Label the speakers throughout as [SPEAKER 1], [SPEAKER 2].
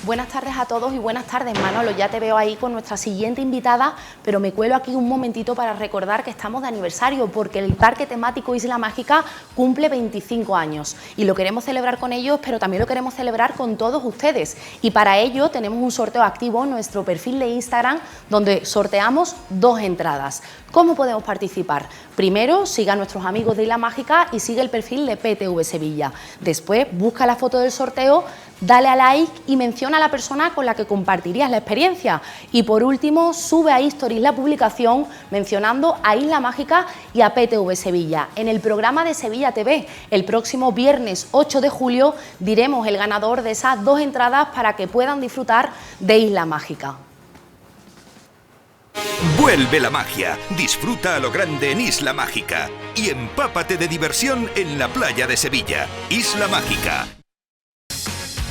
[SPEAKER 1] Buenas tardes a todos y buenas tardes, Manolo. Ya te veo ahí con nuestra siguiente invitada, pero me cuelo aquí un momentito para recordar que estamos de aniversario porque el parque temático Isla Mágica cumple 25 años y lo queremos celebrar con ellos, pero también lo queremos celebrar con todos ustedes. Y para ello tenemos un sorteo activo en nuestro perfil de Instagram donde sorteamos 2 entradas. ¿Cómo podemos participar? Primero, siga a nuestros amigos de Isla Mágica y sigue el perfil de PTV Sevilla. Después, busca la foto del sorteo, dale a like y menciona a la persona con la que compartirías la experiencia. Y por último, sube a Stories la publicación mencionando a Isla Mágica y a PTV Sevilla. En el programa de Sevilla TV, el próximo viernes 8 de julio, diremos el ganador de esas 2 entradas para que puedan disfrutar de Isla Mágica.
[SPEAKER 2] Vuelve la magia, disfruta a lo grande en Isla Mágica y empápate de diversión en la playa de Sevilla. Isla Mágica.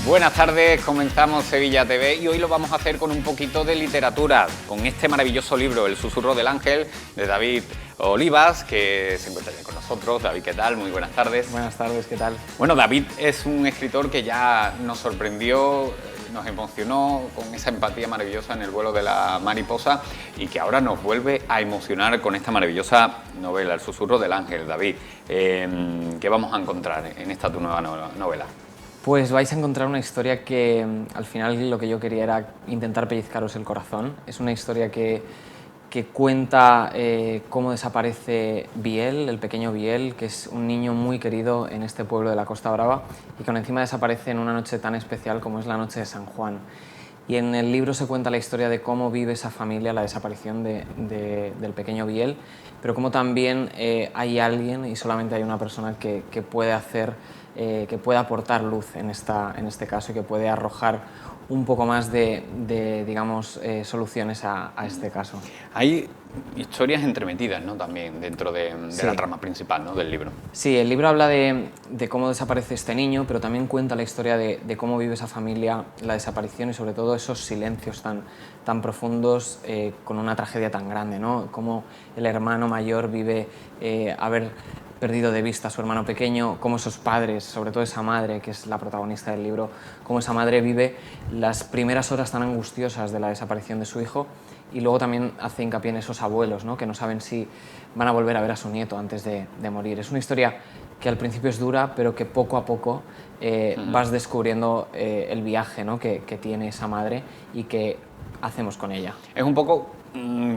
[SPEAKER 3] Buenas tardes, comenzamos Sevilla TV y hoy lo vamos a hacer con un poquito de literatura, con este maravilloso libro, El susurro del ángel, de David Olivas, que se encuentra ya con nosotros. David, ¿qué tal? Muy buenas tardes.
[SPEAKER 4] Buenas tardes, ¿qué tal?
[SPEAKER 3] Bueno, David es un escritor que ya nos sorprendió, nos emocionó con esa empatía maravillosa en El vuelo de la mariposa y que ahora nos vuelve a emocionar con esta maravillosa novela, El susurro del ángel. David, ¿qué vamos a encontrar en esta tu nueva novela?
[SPEAKER 4] Pues vais a encontrar una historia que al final lo que yo quería era intentar pellizcaros el corazón. Es una historia que cuenta cómo desaparece Biel, el pequeño Biel, que es un niño muy querido en este pueblo de la Costa Brava y que encima desaparece en una noche tan especial como es la noche de San Juan. Y en el libro se cuenta la historia de cómo vive esa familia la desaparición del pequeño Biel, pero cómo también hay alguien, y solamente hay una persona que puede hacer, que puede aportar luz en este caso y que puede arrojar un poco más de digamos, soluciones a este caso.
[SPEAKER 3] Hay historias entremetidas, ¿no?, también dentro de la trama principal, ¿no?, del libro.
[SPEAKER 4] Sí, el libro habla de cómo desaparece este niño, pero también cuenta la historia de cómo vive esa familia la desaparición y sobre todo esos silencios tan profundos con una tragedia tan grande, ¿no? Cómo el hermano mayor vive haber perdido de vista a su hermano pequeño, cómo esos padres, sobre todo esa madre, que es la protagonista del libro, cómo esa madre vive las primeras horas tan angustiosas de la desaparición de su hijo y luego también hace hincapié en esos abuelos, ¿no?, que no saben si van a volver a ver a su nieto antes de morir. Es una historia que al principio es dura, pero que poco a poco vas descubriendo el viaje, ¿no?, que tiene esa madre y que hacemos con ella. Es
[SPEAKER 3] un poco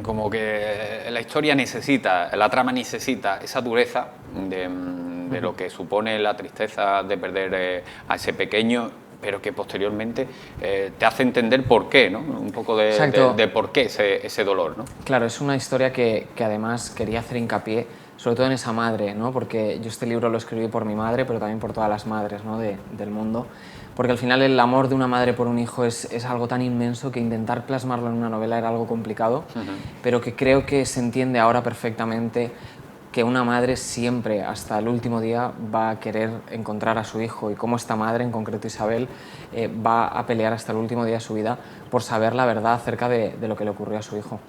[SPEAKER 3] como que la historia necesita, la trama necesita esa dureza de lo que supone la tristeza de perder a ese pequeño, pero que posteriormente te hace entender por qué, ¿no? Un poco de por qué ese dolor, ¿no?
[SPEAKER 4] Claro, es una historia que además quería hacer hincapié sobre todo en esa madre, ¿no? Porque yo este libro lo escribí por mi madre, pero también por todas las madres, ¿no?, del mundo, porque al final el amor de una madre por un hijo es algo tan inmenso que intentar plasmarlo en una novela era algo complicado, pero que creo que se entiende ahora perfectamente que una madre siempre, hasta el último día, va a querer encontrar a su hijo y cómo esta madre, en concreto Isabel, va a pelear hasta el último día de su vida por saber la verdad acerca de lo que le ocurrió a su hijo.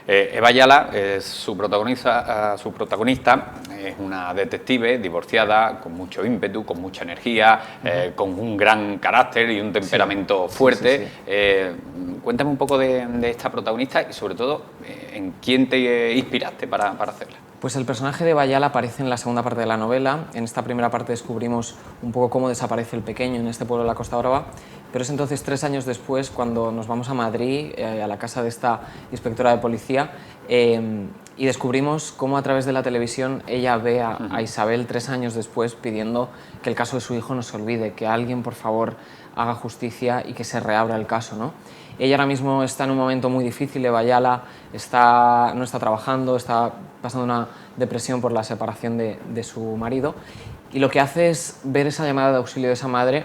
[SPEAKER 3] Eva Ayala, su protagonista, es una detective divorciada, con mucho ímpetu, con mucha energía, con un gran carácter y un temperamento fuerte. Cuéntame un poco de esta protagonista y sobre todo en quién te inspiraste para hacerla.
[SPEAKER 4] Pues el personaje de Eva Ayala aparece en la segunda parte de la novela. En esta primera parte descubrimos un poco cómo desaparece el pequeño en este pueblo de la Costa Brava, pero es entonces 3 años después cuando nos vamos a Madrid, a la casa de esta inspectora de policía, y descubrimos cómo a través de la televisión ella ve a Isabel 3 años después pidiendo que el caso de su hijo no se olvide, que alguien por favor haga justicia y que se reabra el caso, ¿no? Ella ahora mismo está en un momento muy difícil. Eva Ayala no está trabajando, está pasando una depresión por la separación de su marido y lo que hace es ver esa llamada de auxilio de esa madre,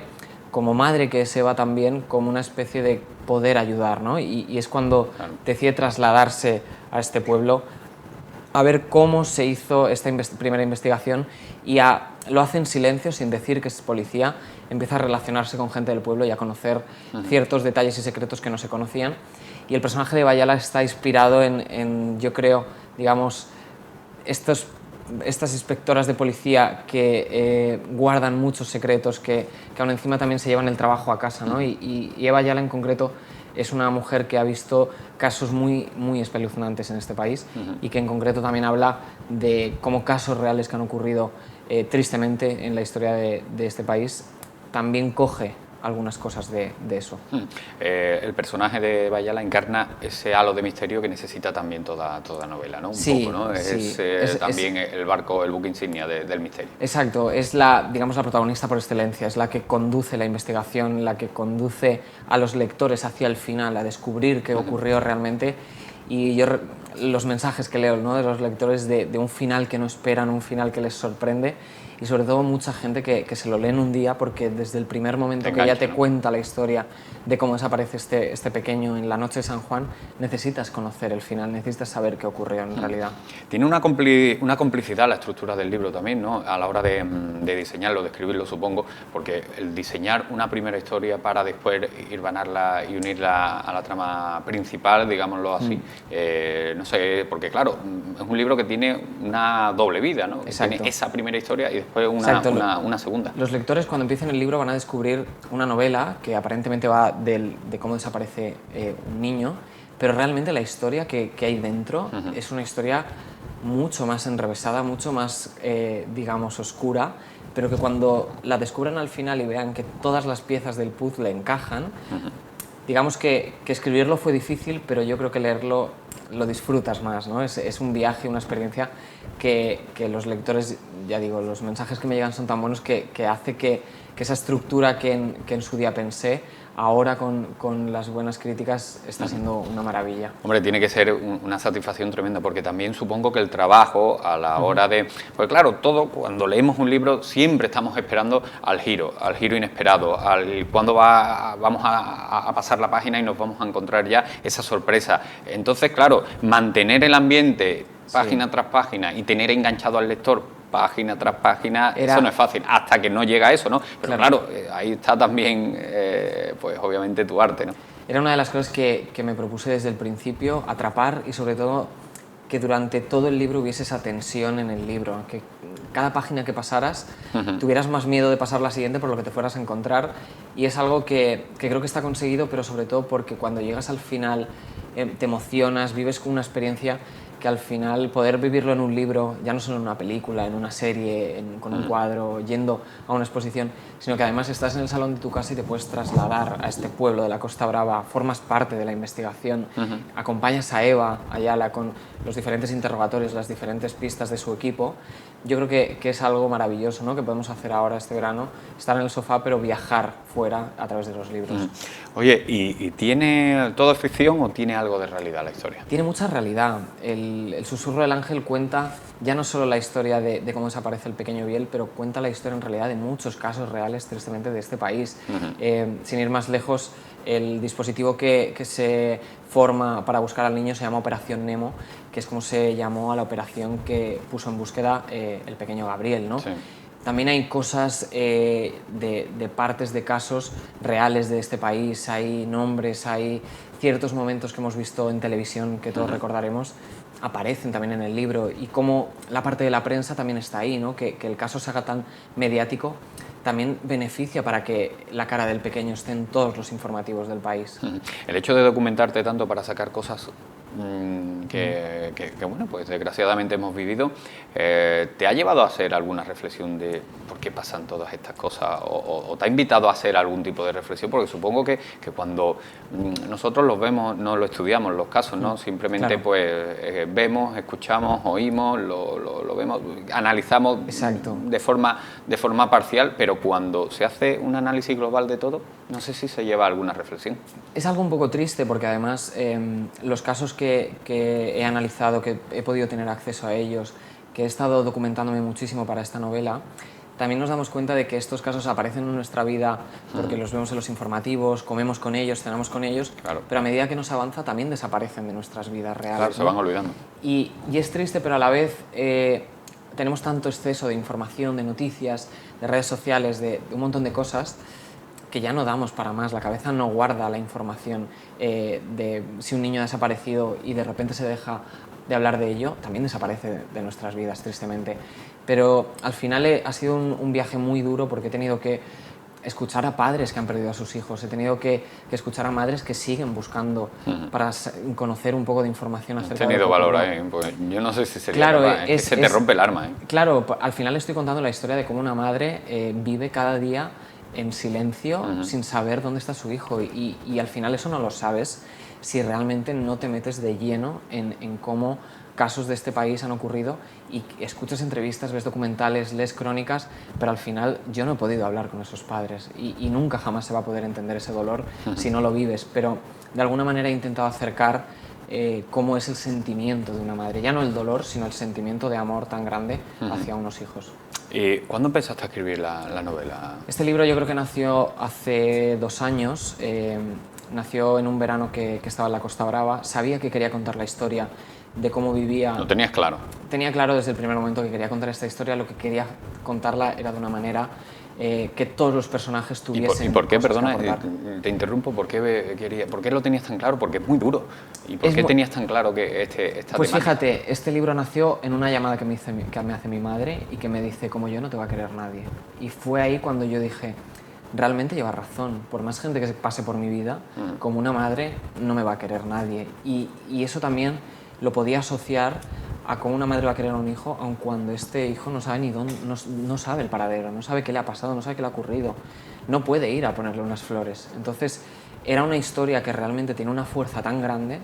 [SPEAKER 4] como madre que es Eva también, como una especie de poder ayudar, ¿no? Y es cuando decide trasladarse a este pueblo a ver cómo se hizo esta primera investigación y lo hace en silencio, sin decir que es policía, empieza a relacionarse con gente del pueblo y a conocer ciertos detalles y secretos que no se conocían. Y el personaje de Eva Ayala está inspirado en, yo creo, digamos, estos estas inspectoras de policía que guardan muchos secretos, que aún encima también se llevan el trabajo a casa, ¿no? Y Eva Ayala en concreto es una mujer que ha visto casos muy, muy espeluznantes en este país y que en concreto también habla de cómo casos reales que han ocurrido tristemente en la historia de este país también coge algunas cosas de eso.
[SPEAKER 3] El personaje de Eva Ayala encarna ese halo de misterio que necesita también toda novela, ¿no? Un
[SPEAKER 4] Sí,
[SPEAKER 3] poco, ¿no?
[SPEAKER 4] sí.
[SPEAKER 3] Es también el barco, el buque insignia del misterio.
[SPEAKER 4] Exacto, es digamos, la protagonista por excelencia, es la que conduce la investigación, la que conduce a los lectores hacia el final, a descubrir qué ocurrió realmente. Y yo los mensajes que leo, ¿no?, de los lectores de un final que no esperan, un final que les sorprende, y sobre todo mucha gente que se lo lee en un día porque desde el primer momento que ella te cuenta la historia de cómo desaparece este pequeño en la noche de San Juan, necesitas conocer el final, necesitas saber qué ocurrió en realidad.
[SPEAKER 3] Tiene una complicidad la estructura del libro también, ¿no?, a la hora de diseñarlo, de escribirlo, supongo, porque el diseñar una primera historia para después irvanarla y unirla a la trama principal, digámoslo así, no sé, porque claro, es un libro que tiene una doble vida, ¿no?
[SPEAKER 4] Exacto.
[SPEAKER 3] Tiene esa primera historia y después una segunda.
[SPEAKER 4] Los lectores cuando empiecen el libro van a descubrir una novela que aparentemente va de cómo desaparece un niño, pero realmente la historia que hay dentro es una historia mucho más enrevesada, mucho más, digamos, oscura, pero que cuando la descubran al final y vean que todas las piezas del puzzle encajan, digamos que escribirlo fue difícil, pero yo creo que leerlo lo disfrutas más, ¿no? Es un viaje, una experiencia que los lectores, ya digo, los mensajes que me llegan son tan buenos que hace que esa estructura que en su día pensé, ahora con las buenas críticas está siendo una maravilla.
[SPEAKER 3] Hombre, tiene que ser una satisfacción tremenda, porque también supongo que el trabajo a la hora de... Pues claro, cuando leemos un libro siempre estamos esperando al giro inesperado, al cuándo vamos a pasar la página y nos vamos a encontrar ya esa sorpresa. Entonces, claro, mantener el ambiente página tras página y tener enganchado al lector página tras página, eso no es fácil, hasta que no llega a eso, ¿no? Pero claro, ahí está también, pues obviamente tu arte, ¿no?
[SPEAKER 4] Era una de las cosas que me propuse desde el principio, atrapar y sobre todo que durante todo el libro hubiese esa tensión en el libro, que cada página que pasaras tuvieras más miedo de pasar la siguiente por lo que te fueras a encontrar, y es algo que creo que está conseguido, pero sobre todo porque cuando llegas al final te emocionas, vives con una experiencia que al final poder vivirlo en un libro, ya no solo en una película, en una serie, con un cuadro, yendo a una exposición, sino que además estás en el salón de tu casa y te puedes trasladar a este pueblo de la Costa Brava, formas parte de la investigación, acompañas a Eva Ayala con los diferentes interrogatorios, las diferentes pistas de su equipo. Yo creo que es algo maravilloso, ¿no?, que podemos hacer ahora este verano, estar en el sofá pero viajar fuera a través de los libros.
[SPEAKER 3] Oye, ¿y tiene todo ficción o tiene algo de realidad la historia?
[SPEAKER 4] Tiene mucha realidad. El susurro del ángel cuenta ya no solo la historia de cómo desaparece el pequeño Biel, pero cuenta la historia en realidad de muchos casos reales, tristemente, de este país. Sin ir más lejos, el dispositivo que se forma para buscar al niño se llama Operación Nemo, que es como se llamó a la operación que puso en búsqueda el pequeño Gabriel, ¿no? Sí. También hay cosas de partes de casos reales de este país, hay nombres, hay ciertos momentos que hemos visto en televisión que todos recordaremos, aparecen también en el libro, y como la parte de la prensa también está ahí, ¿no? Que el caso se haga tan mediático también beneficia para que la cara del pequeño esté en todos los informativos del país.
[SPEAKER 3] El hecho de documentarte tanto para sacar cosas que bueno, pues desgraciadamente hemos vivido, ¿te ha llevado a hacer alguna reflexión de por qué pasan todas estas cosas? ¿O te ha invitado a hacer algún tipo de reflexión? Porque supongo que cuando nosotros los vemos, no lo estudiamos los casos, ¿no? Simplemente pues vemos, escuchamos, oímos, lo vemos, analizamos de forma parcial, pero cuando se hace un análisis global de todo, no sé si se lleva alguna reflexión.
[SPEAKER 4] Es algo un poco triste porque además los casos que he analizado, que he podido tener acceso a ellos, que he estado documentándome muchísimo para esta novela, también nos damos cuenta de que estos casos aparecen en nuestra vida porque los vemos en los informativos, comemos con ellos, cenamos con ellos, pero a medida que nos avanza también desaparecen de nuestras vidas reales.
[SPEAKER 3] Claro, se van olvidando.
[SPEAKER 4] Y es triste, pero a la vez tenemos tanto exceso de información, de noticias, de redes sociales, de un montón de cosas, que ya no damos para más, la cabeza no guarda la información de si un niño ha desaparecido y de repente se deja de hablar de ello, también desaparece de nuestras vidas, tristemente. Pero al final ha sido un viaje muy duro porque he tenido que escuchar a padres que han perdido a sus hijos, he tenido que escuchar a madres que siguen buscando para conocer un poco de información acerca de...
[SPEAKER 3] He tenido
[SPEAKER 4] lo que
[SPEAKER 3] valor
[SPEAKER 4] ocurrió.
[SPEAKER 3] ahí, pues yo no sé si sería
[SPEAKER 4] Claro,
[SPEAKER 3] capaz, que se te rompe el arma.
[SPEAKER 4] Claro, al final estoy contando la historia de cómo una madre vive cada día en silencio, sin saber dónde está su hijo, y al final eso no lo sabes si realmente no te metes de lleno en cómo casos de este país han ocurrido y escuchas entrevistas, ves documentales, lees crónicas, pero al final yo no he podido hablar con esos padres y nunca jamás se va a poder entender ese dolor si no lo vives, pero de alguna manera he intentado acercar cómo es el sentimiento de una madre, ya no el dolor, sino el sentimiento de amor tan grande hacia unos hijos.
[SPEAKER 3] ¿Y cuándo empezaste a escribir la novela?
[SPEAKER 4] Este libro yo creo que nació hace 2 años, nació en un verano que estaba en la Costa Brava, sabía que quería contar la historia de cómo vivía.
[SPEAKER 3] ¿Lo tenías claro?
[SPEAKER 4] Tenía claro desde el primer momento que quería contar esta historia, lo que quería contarla era de una manera que todos los personajes tuviesen.
[SPEAKER 3] ¿Y por qué,
[SPEAKER 4] cosas que
[SPEAKER 3] perdona,
[SPEAKER 4] aportar.
[SPEAKER 3] te interrumpo, ¿por qué lo tenías tan claro? Porque es muy duro. ¿Y por qué tenías tan claro que esta
[SPEAKER 4] Pues
[SPEAKER 3] temática?
[SPEAKER 4] fíjate, este libro nació en una llamada que me hace mi madre y que me dice, como yo no te va a querer nadie. Y fue ahí cuando yo dije, realmente lleva razón, por más gente que se pase por mi vida, como una madre no me va a querer nadie. Y eso también lo podía asociar a cómo una madre va a querer a un hijo, aun cuando este hijo no sabe ni dónde, no sabe el paradero, no sabe qué le ha pasado, no sabe qué le ha ocurrido, no puede ir a ponerle unas flores. Entonces era una historia que realmente tiene una fuerza tan grande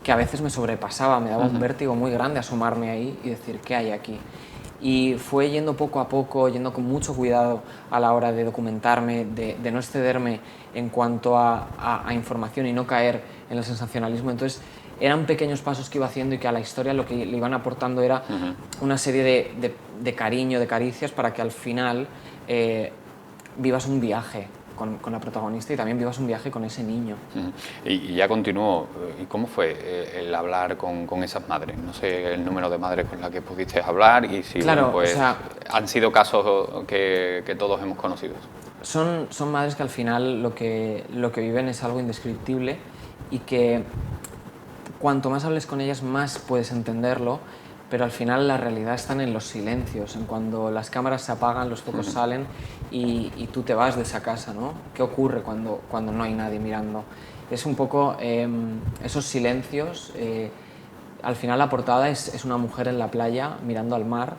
[SPEAKER 4] que a veces me sobrepasaba, me daba un vértigo muy grande asomarme ahí y decir, ¿qué hay aquí? Y fue yendo poco a poco, yendo con mucho cuidado a la hora de documentarme, de no excederme en cuanto a información y no caer en el sensacionalismo. Entonces eran pequeños pasos que iba haciendo y que a la historia lo que le iban aportando era una serie de cariño, de caricias, para que al final vivas un viaje con la protagonista y también vivas un viaje con ese niño.
[SPEAKER 3] Y ya continuó. ¿Y cómo fue el hablar con esas madres? No sé el número de madres con las que pudiste hablar y si
[SPEAKER 4] Claro,
[SPEAKER 3] pues,
[SPEAKER 4] o sea,
[SPEAKER 3] han sido casos que todos hemos conocido.
[SPEAKER 4] Son madres que al final lo que viven es algo indescriptible y que cuanto más hables con ellas más puedes entenderlo, pero al final la realidad está en los silencios, en cuando las cámaras se apagan, los focos salen y tú te vas de esa casa, ¿no? ¿Qué ocurre cuando no hay nadie mirando? Es un poco esos silencios. Al final la portada es una mujer en la playa mirando al mar,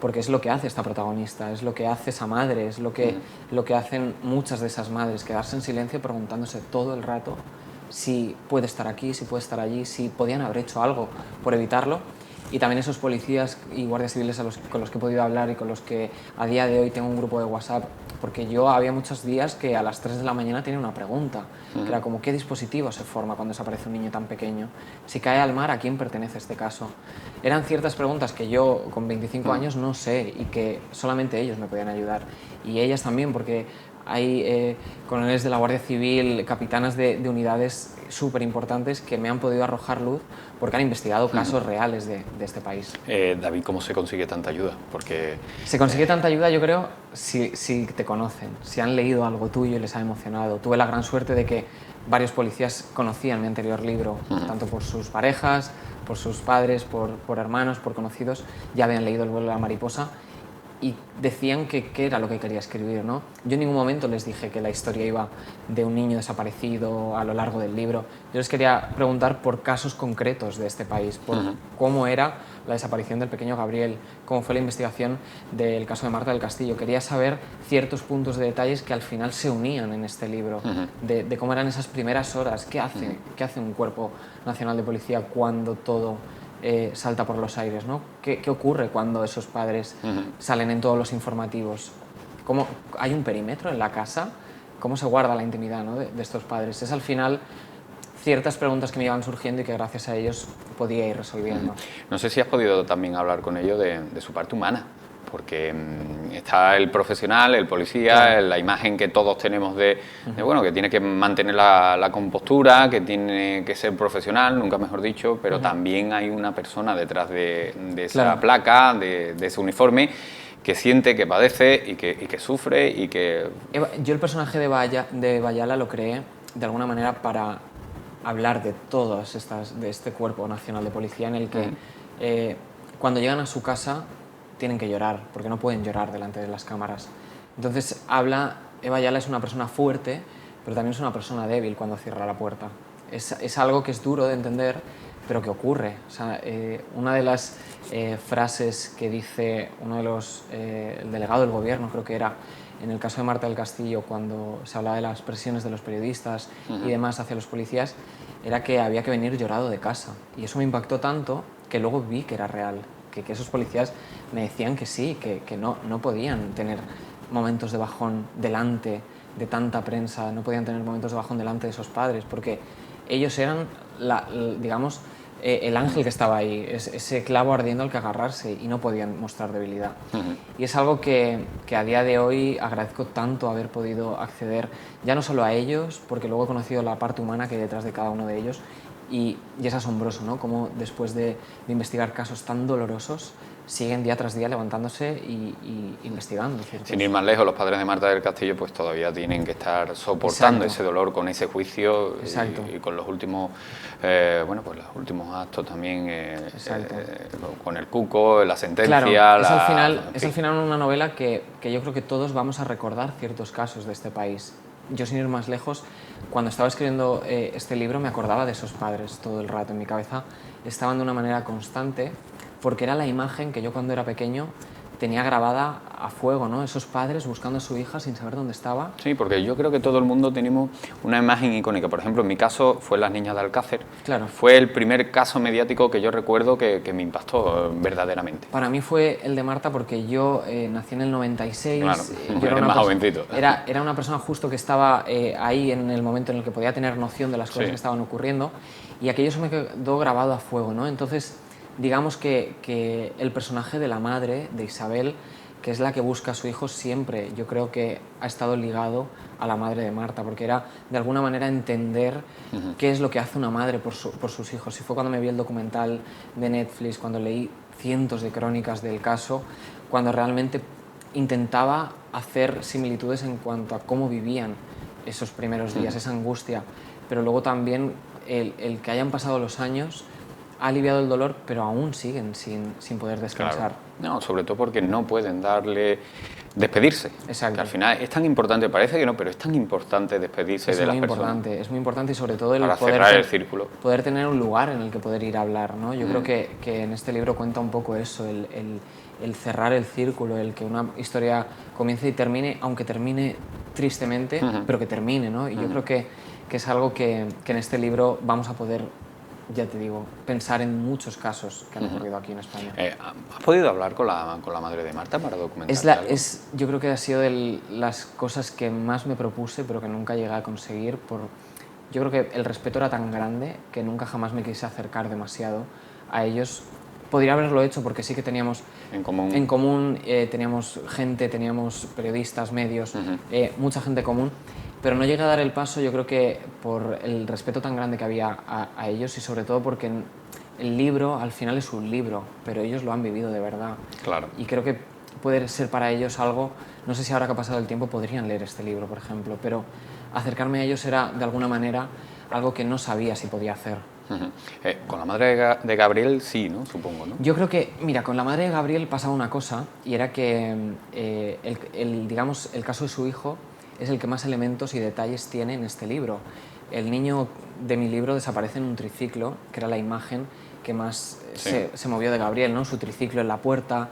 [SPEAKER 4] porque es lo que hace esta protagonista, es lo que hace esa madre, es lo que hacen muchas de esas madres, quedarse en silencio preguntándose todo el rato si puede estar aquí, si puede estar allí, si podían haber hecho algo por evitarlo. Y también esos policías y guardias civiles con los que he podido hablar y con los que a día de hoy tengo un grupo de WhatsApp, porque yo había muchos días que a las 3 de la mañana tenía una pregunta, que era como, ¿qué dispositivo se forma cuando desaparece un niño tan pequeño? Si cae al mar, ¿a quién pertenece este caso? Eran ciertas preguntas que yo con 25 años no sé y que solamente ellos me podían ayudar. Y ellas también, porque hay coroneles de la Guardia Civil, capitanas de unidades súper importantes que me han podido arrojar luz porque han investigado casos reales de este país.
[SPEAKER 3] David, ¿cómo se consigue tanta ayuda? Porque
[SPEAKER 4] se consigue tanta ayuda, yo creo, si te conocen, si han leído algo tuyo y les ha emocionado. Tuve la gran suerte de que varios policías conocían mi anterior libro, tanto por sus parejas, por sus padres, por hermanos, por conocidos, ya habían leído El vuelo de la mariposa y decían que qué era lo que quería escribir, ¿no? Yo en ningún momento les dije que la historia iba de un niño desaparecido a lo largo del libro. Yo les quería preguntar por casos concretos de este país, por cómo era la desaparición del pequeño Gabriel, cómo fue la investigación del caso de Marta del Castillo. Quería saber ciertos puntos de detalles que al final se unían en este libro, de cómo eran esas primeras horas, qué hace un cuerpo nacional de policía cuando todo salta por los aires, ¿no? ¿Qué ocurre cuando esos padres salen en todos los informativos? ¿Cómo hay un perímetro en la casa? ¿Cómo se guarda la intimidad, ¿no? de estos padres? Es al final ciertas preguntas que me iban surgiendo y que gracias a ellos podía ir resolviendo.
[SPEAKER 3] No sé si has podido también hablar con ellos de su parte humana, porque está el profesional, el policía, la imagen que todos tenemos de bueno, que tiene que mantener la compostura, que tiene que ser profesional, nunca mejor dicho, pero también hay una persona detrás de esa placa, de ese uniforme, que siente, que padece y que sufre y que...
[SPEAKER 4] Yo el personaje de Bayala lo creé de alguna manera para hablar de todas estas, de este cuerpo nacional de policía en el que cuando llegan a su casa tienen que llorar, porque no pueden llorar delante de las cámaras. Entonces Eva Ayala es una persona fuerte, pero también es una persona débil cuando cierra la puerta. Es algo que es duro de entender, pero que ocurre. O sea, una de las frases que dice el delegado del gobierno, creo que era, en el caso de Marta del Castillo, cuando se hablaba de las presiones de los periodistas y demás hacia los policías, era que había que venir llorado de casa. Y eso me impactó tanto que luego vi que era real, que esos policías me decían que sí, que no podían tener momentos de bajón delante de tanta prensa, no podían tener momentos de bajón delante de esos padres, porque ellos eran, digamos, el ángel que estaba ahí, ese clavo ardiendo al que agarrarse, y no podían mostrar debilidad. Y es algo que a día de hoy agradezco tanto haber podido acceder, ya no solo a ellos, porque luego he conocido la parte humana que hay detrás de cada uno de ellos, y es asombroso, ¿no?, cómo después de investigar casos tan dolorosos siguen día tras día levantándose y investigando. ¿Cierto?
[SPEAKER 3] Sin ir más lejos, los padres de Marta del Castillo pues todavía tienen que estar soportando ese dolor con ese juicio y con los últimos, bueno, pues los últimos actos también, con el cuco, la sentencia...
[SPEAKER 4] Claro, es al final una novela que yo creo que todos vamos a recordar ciertos casos de este país. Yo, sin ir más lejos, cuando estaba escribiendo este libro me acordaba de esos padres todo el rato. En mi cabeza estaban de una manera constante, porque era la imagen que yo cuando era pequeño tenía grabada a fuego, ¿no? Esos padres buscando a su hija sin saber dónde estaba.
[SPEAKER 3] Sí, porque yo creo que todo el mundo tenemos una imagen icónica. Por ejemplo, en mi caso fue Las niñas de Alcácer.
[SPEAKER 4] Claro.
[SPEAKER 3] Fue el primer caso mediático que yo recuerdo que me impactó verdaderamente.
[SPEAKER 4] Para mí fue el de Marta porque yo nací en el 96.
[SPEAKER 3] Claro,
[SPEAKER 4] yo era
[SPEAKER 3] más jovencito.
[SPEAKER 4] Era una persona justo que estaba ahí en el momento en el que podía tener noción de las cosas que estaban ocurriendo, y aquello se me quedó grabado a fuego, ¿no? Entonces, digamos que el personaje de la madre, de Isabel, que es la que busca a su hijo siempre, yo creo que ha estado ligado a la madre de Marta, porque era de alguna manera entender qué es lo que hace una madre por sus hijos. Y fue cuando me vi el documental de Netflix, cuando leí cientos de crónicas del caso, cuando realmente intentaba hacer similitudes en cuanto a cómo vivían esos primeros días, esa angustia, pero luego también el que hayan pasado los años ha aliviado el dolor, pero aún siguen sin poder descansar.
[SPEAKER 3] Claro. No, sobre todo porque no pueden despedirse.
[SPEAKER 4] Exacto.
[SPEAKER 3] Que al final es tan importante, parece que no, pero es tan importante despedirse de las personas.
[SPEAKER 4] Es muy importante, y sobre todo el
[SPEAKER 3] para cerrar el círculo.
[SPEAKER 4] Poder tener un lugar en el que poder ir a hablar, ¿no? Yo creo que en este libro cuenta un poco eso, el cerrar el círculo, el que una historia comience y termine, aunque termine tristemente, pero que termine, ¿no? Y yo creo que es algo que en este libro vamos a poder, ya te digo, pensar en muchos casos que han ocurrido aquí en España.
[SPEAKER 3] ¿Has podido hablar con la madre de Marta para documentar algo?
[SPEAKER 4] Yo creo que ha sido de las cosas que más me propuse, pero que nunca llegué a conseguir. Yo creo que el respeto era tan grande que nunca jamás me quise acercar demasiado a ellos. Podría haberlo hecho porque sí que teníamos en común teníamos gente, teníamos periodistas, medios, mucha gente común. Pero no llegué a dar el paso, yo creo que por el respeto tan grande que había a ellos, y sobre todo porque el libro al final es un libro, pero ellos lo han vivido de verdad.
[SPEAKER 3] Claro.
[SPEAKER 4] Y creo que puede ser para ellos algo, no sé si ahora que ha pasado el tiempo podrían leer este libro, por ejemplo, pero acercarme a ellos era de alguna manera algo que no sabía si podía hacer.
[SPEAKER 3] Con la madre de Gabriel sí, ¿no? Supongo, ¿no?
[SPEAKER 4] Yo creo que, mira, con la madre de Gabriel pasaba una cosa, y era que digamos, el caso de su hijo es el que más elementos y detalles tiene en este libro. El niño de mi libro desaparece en un triciclo, que era la imagen que más se movió de Gabriel, ¿no? Su triciclo en la puerta,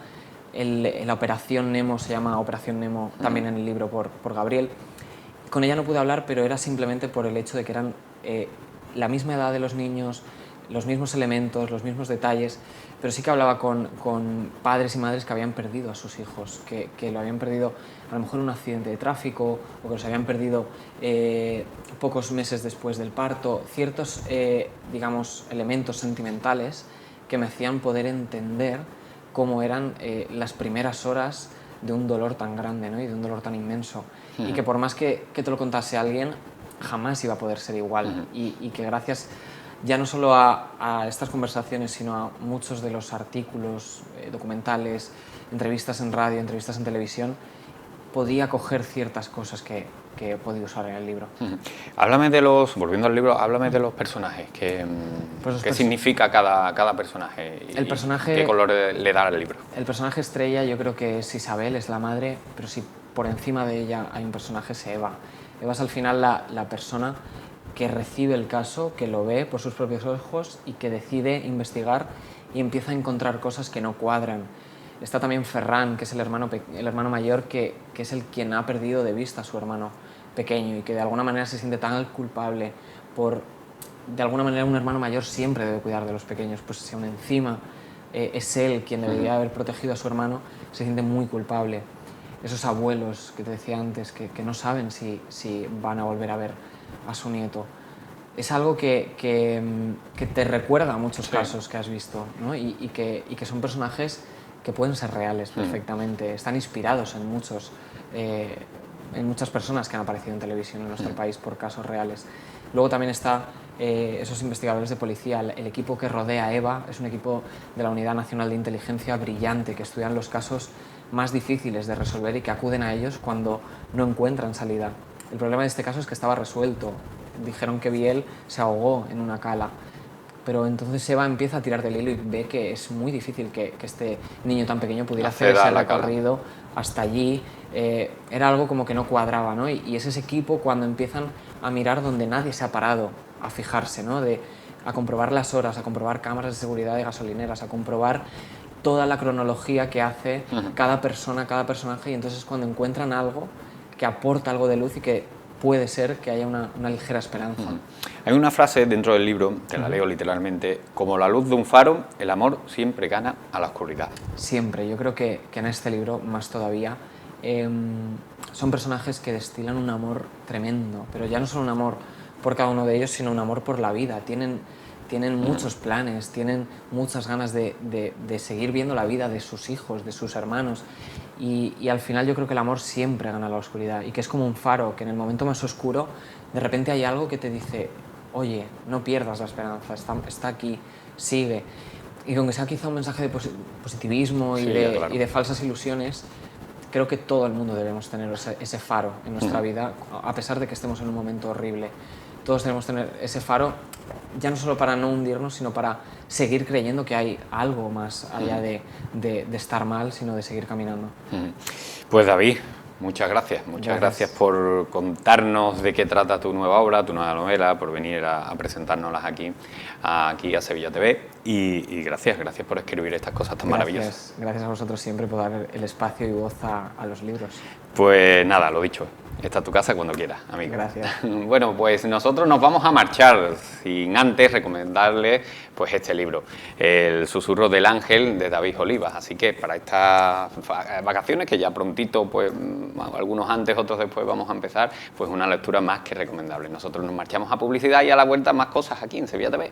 [SPEAKER 4] la Operación Nemo se llama Operación Nemo también en el libro por Gabriel. Con ella no pude hablar, pero era simplemente por el hecho de que eran la misma edad de los niños, los mismos elementos, los mismos detalles, pero sí que hablaba con padres y madres que habían perdido a sus hijos, que lo habían perdido a lo mejor en un accidente de tráfico, o que los habían perdido pocos meses después del parto, ciertos, digamos, elementos sentimentales que me hacían poder entender cómo eran las primeras horas de un dolor tan grande, ¿no? Y de un dolor tan inmenso, y que por más que te lo contase alguien, jamás iba a poder ser igual, y que gracias ya no solo a estas conversaciones, sino a muchos de los artículos, documentales, entrevistas en radio, entrevistas en televisión, podía coger ciertas cosas que he podido usar en el libro.
[SPEAKER 3] Háblame de volviendo al libro, háblame de los personajes, ¿qué significa cada personaje?
[SPEAKER 4] El personaje,
[SPEAKER 3] ¿qué color le da al libro?
[SPEAKER 4] El personaje estrella yo creo que es Isabel, es la madre, pero si por encima de ella hay un personaje, es Eva. Eva es al final la persona que recibe el caso, que lo ve por sus propios ojos y que decide investigar y empieza a encontrar cosas que no cuadran. Está también Ferran, que es el hermano mayor, que es quien ha perdido de vista a su hermano pequeño y que de alguna manera se siente tan culpable por... De alguna manera un hermano mayor siempre debe cuidar de los pequeños, pues si aún encima es él quien debería haber protegido a su hermano, se siente muy culpable. Esos abuelos que te decía antes, que no saben si van a volver a ver a su nieto. Es algo que te recuerda a muchos casos que has visto, ¿no? y que son personajes que pueden ser reales perfectamente. Están inspirados en muchas personas que han aparecido en televisión en nuestro país por casos reales. Luego también está esos investigadores de policía. El equipo que rodea a Eva es un equipo de la Unidad Nacional de Inteligencia brillante, que estudian los casos más difíciles de resolver y que acuden a ellos cuando no encuentran salida. El problema de este caso es que estaba resuelto. Dijeron que Biel se ahogó en una cala. Pero entonces Eva empieza a tirar del hilo y ve que es muy difícil que este niño tan pequeño pudiera hacer ese recorrido hasta allí. Era algo como que no cuadraba, ¿no? Y es ese equipo cuando empiezan a mirar donde nadie se ha parado a fijarse, ¿no? A comprobar las horas, a comprobar cámaras de seguridad de gasolineras, a comprobar toda la cronología que hace cada persona, cada personaje, y entonces cuando encuentran algo que aporta algo de luz y que puede ser que haya una ligera esperanza.
[SPEAKER 3] Hay una frase dentro del libro, te la leo literalmente: como la luz de un faro, el amor siempre gana a la oscuridad.
[SPEAKER 4] Siempre, yo creo que en este libro más todavía son personajes que destilan un amor tremendo, pero ya no solo un amor por cada uno de ellos, sino un amor por la vida. Tienen muchos planes, tienen muchas ganas de seguir viendo la vida de sus hijos, de sus hermanos. Y al final yo creo que el amor siempre gana la oscuridad y que es como un faro, que en el momento más oscuro de repente hay algo que te dice: oye, no pierdas la esperanza, está aquí, sigue. Y aunque sea quizá un mensaje de positivismo y de falsas ilusiones, creo que todo el mundo debemos tener ese faro en nuestra vida, a pesar de que estemos en un momento horrible. Todos debemos tener ese faro, ya no solo para no hundirnos, sino para seguir creyendo que hay algo más allá de estar mal, sino de seguir caminando.
[SPEAKER 3] Pues David, muchas gracias por contarnos de qué trata tu nueva obra, tu nueva novela, por venir a presentárnoslas aquí a Sevilla TV, y gracias por escribir estas cosas tan maravillosas.
[SPEAKER 4] Gracias a vosotros siempre por dar el espacio y voz a los libros.
[SPEAKER 3] Pues nada, lo dicho. Esta es tu casa cuando quieras, amigo.
[SPEAKER 4] Gracias.
[SPEAKER 3] Bueno, pues nosotros nos vamos a marchar sin antes recomendarles pues este libro, El susurro del ángel, de David Olivas. Así que para estas vacaciones, que ya prontito, pues algunos antes, otros después vamos a empezar, pues una lectura más que recomendable. Nosotros nos marchamos a publicidad y a la vuelta más cosas aquí en Sevilla TV.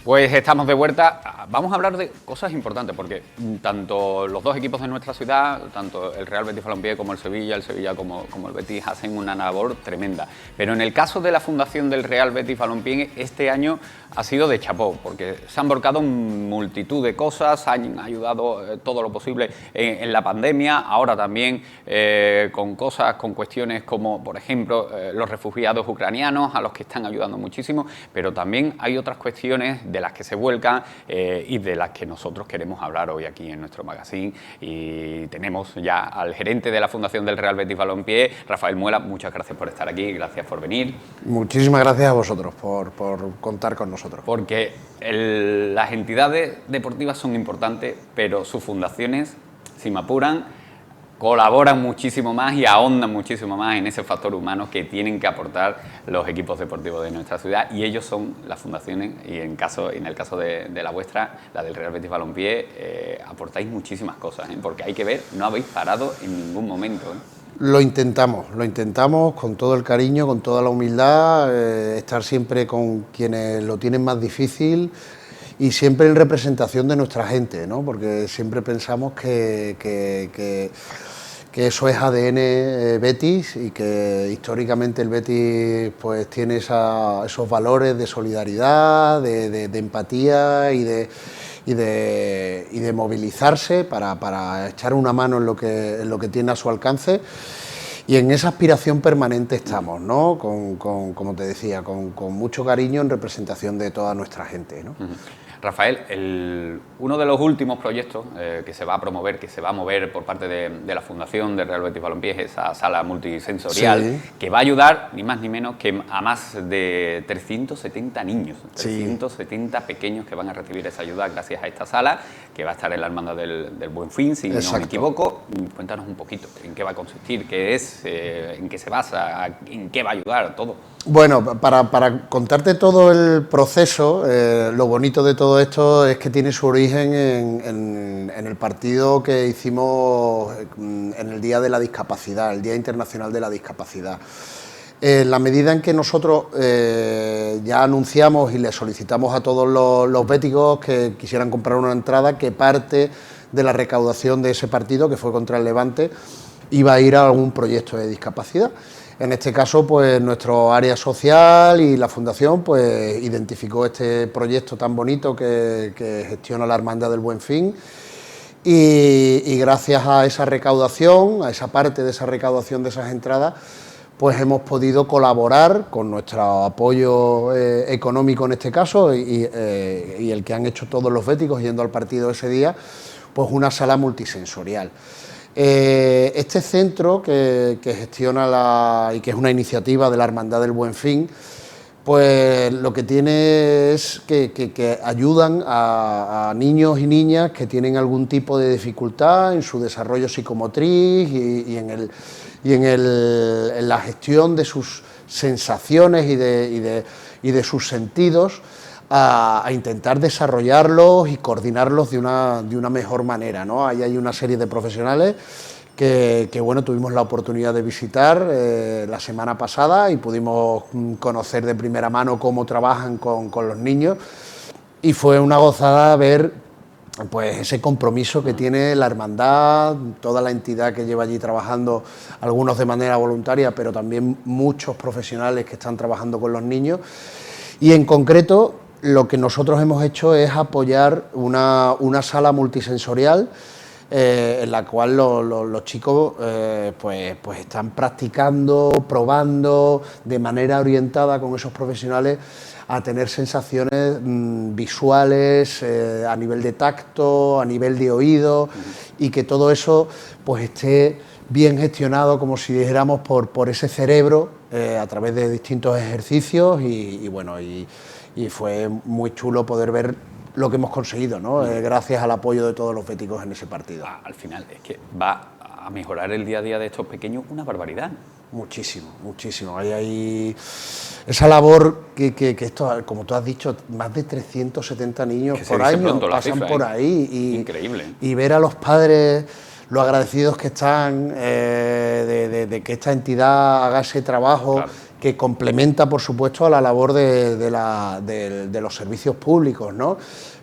[SPEAKER 3] Pues estamos de vuelta. Vamos a hablar de cosas importantes, porque tanto los dos equipos de nuestra ciudad, tanto el Real Betis Balompié como el Sevilla como el Betis, hacen una labor tremenda. Pero en el caso de la fundación del Real Betis Balompié, este año ha sido de chapó, porque se han volcado multitud de cosas, han ayudado todo lo posible en la pandemia, ahora también con cuestiones como, por ejemplo, los refugiados ucranianos, a los que están ayudando muchísimo, pero también hay otras cuestiones de las que se vuelcan y de las que nosotros queremos hablar hoy aquí en nuestro magazine. Y tenemos ya al gerente de la Fundación del Real Betis Balompié, Rafael Muela. Muchas gracias por estar aquí, gracias por venir.
[SPEAKER 5] Muchísimas gracias a vosotros por contar con nosotros.
[SPEAKER 3] Porque las entidades deportivas son importantes, pero sus fundaciones, si me apuran, colaboran muchísimo más y ahondan muchísimo más en ese factor humano que tienen que aportar los equipos deportivos de nuestra ciudad, y ellos son las fundaciones. Y en el caso de la vuestra, la del Real Betis Balompié, aportáis muchísimas cosas, porque hay que ver, no habéis parado en ningún momento.
[SPEAKER 5] Lo intentamos con todo el cariño, con toda la humildad, estar siempre con quienes lo tienen más difícil y siempre en representación de nuestra gente, ¿no? Porque siempre pensamos que eso es ADN Betis y que históricamente el Betis pues tiene esos valores de solidaridad, de empatía y de movilizarse para echar una mano en lo que tiene a su alcance. Y en esa aspiración permanente estamos, ¿no? Como te decía, con mucho cariño en representación de toda nuestra gente, ¿no?
[SPEAKER 3] Rafael, uno de los últimos proyectos que se va a promover, que se va a mover por parte de la Fundación de Real Betis Balompié, es esa sala multisensorial, sí, que va a ayudar ni más ni menos que a más de 370 niños, sí, 370 pequeños que van a recibir esa ayuda gracias a esta sala, que va a estar en la Hermandad del Buen Fin, si no me equivoco. Cuéntanos un poquito en qué va a consistir, qué es, en qué se basa, en qué va a ayudar, todo.
[SPEAKER 5] Bueno, para contarte todo el proceso, lo bonito de todo esto es que tiene su origen en el partido que hicimos en el Día de la Discapacidad, el Día Internacional de la Discapacidad. En la medida en que nosotros ya anunciamos y le solicitamos a todos los béticos que quisieran comprar una entrada, que parte de la recaudación de ese partido, que fue contra el Levante, iba a ir a algún proyecto de discapacidad. En este caso, pues nuestro área social y la Fundación pues identificó este proyecto tan bonito que gestiona la Hermandad del Buen Fin, y gracias a esa recaudación, a esa parte de esa recaudación de esas entradas, pues hemos podido colaborar con nuestro apoyo económico en este caso y el que han hecho todos los béticos yendo al partido ese día, pues una sala multisensorial. Este centro que gestiona y que es una iniciativa de la Hermandad del Buen Fin, pues lo que tiene es que ayudan a niños y niñas que tienen algún tipo de dificultad en su desarrollo psicomotriz y en la gestión de sus sensaciones y de sus sentidos, a intentar desarrollarlos y coordinarlos de una mejor manera, ¿no? Ahí hay una serie de profesionales que bueno, tuvimos la oportunidad de visitar la semana pasada y pudimos conocer de primera mano cómo trabajan con los niños, y fue una gozada ver pues ese compromiso que tiene la hermandad, toda la entidad que lleva allí trabajando, algunos de manera voluntaria, pero también muchos profesionales que están trabajando con los niños. Y en concreto, lo que nosotros hemos hecho es apoyar una sala multisensorial en la cual los chicos pues están practicando, probando de manera orientada con esos profesionales a tener sensaciones visuales, a nivel de tacto, a nivel de oído, y que todo eso pues esté bien gestionado, como si dijéramos, por ese cerebro a través de distintos ejercicios y bueno, y fue muy chulo poder ver lo que hemos conseguido, ¿no? Gracias al apoyo de todos los béticos en ese partido.
[SPEAKER 3] Al final es que va a mejorar el día a día de estos pequeños una barbaridad.
[SPEAKER 5] Muchísimo, muchísimo. Hay esa labor que esto, como tú has dicho, más de 370 niños por año pasan por ahí.
[SPEAKER 3] Increíble.
[SPEAKER 5] Y ver a los padres lo agradecidos que están de que esta entidad haga ese trabajo, claro, que complementa, por supuesto, a la labor de los servicios públicos, ¿no?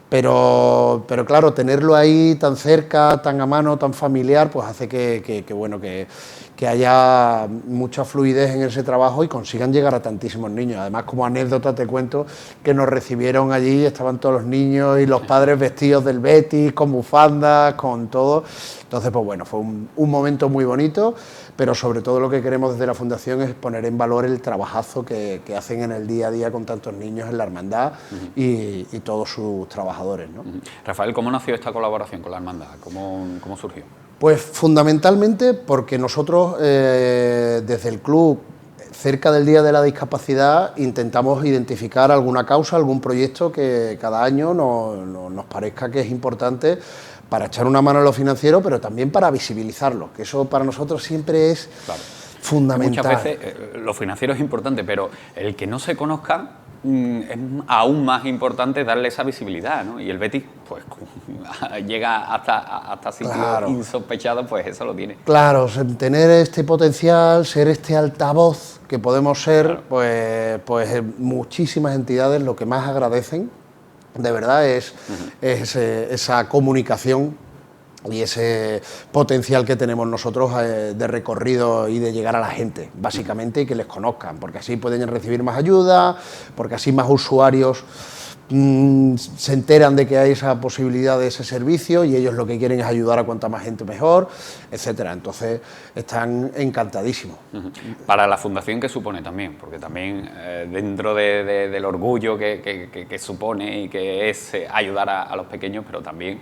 [SPEAKER 5] Pero claro, tenerlo ahí tan cerca, tan a mano, tan familiar, pues hace que haya mucha fluidez en ese trabajo y consigan llegar a tantísimos niños. Además, como anécdota te cuento que nos recibieron allí, estaban todos los niños y los padres vestidos del Betis, con bufandas, con todo. Entonces, pues bueno, fue un momento muy bonito, pero sobre todo lo que queremos desde la Fundación es poner en valor el trabajazo que hacen en el día a día con tantos niños en la hermandad y todos sus trabajadores, ¿no?
[SPEAKER 3] Rafael, ¿cómo nació esta colaboración con la hermandad? ¿Cómo surgió?
[SPEAKER 5] Pues fundamentalmente porque nosotros desde el club, cerca del Día de la Discapacidad, intentamos identificar alguna causa, algún proyecto que cada año nos parezca que es importante para echar una mano en lo financiero, pero también para visibilizarlo, que eso para nosotros siempre es fundamental.
[SPEAKER 3] Muchas veces lo financiero es importante, pero el que no se conozca es aún más importante darle esa visibilidad, ¿no? Y el Betis, pues llega hasta sitios insospechados, pues eso lo tiene.
[SPEAKER 5] Claro, tener este potencial, ser este altavoz que podemos ser, claro, pues muchísimas entidades lo que más agradecen de verdad es esa comunicación y ese potencial que tenemos nosotros de recorrido y de llegar a la gente, básicamente, y que les conozcan, porque así pueden recibir más ayuda, porque así más usuarios se enteran de que hay esa posibilidad de ese servicio y ellos lo que quieren es ayudar a cuanta más gente mejor, etcétera. Entonces están encantadísimos.
[SPEAKER 3] Para la fundación, ¿qué supone también? Porque también dentro del orgullo que supone y que es ayudar a los pequeños, pero también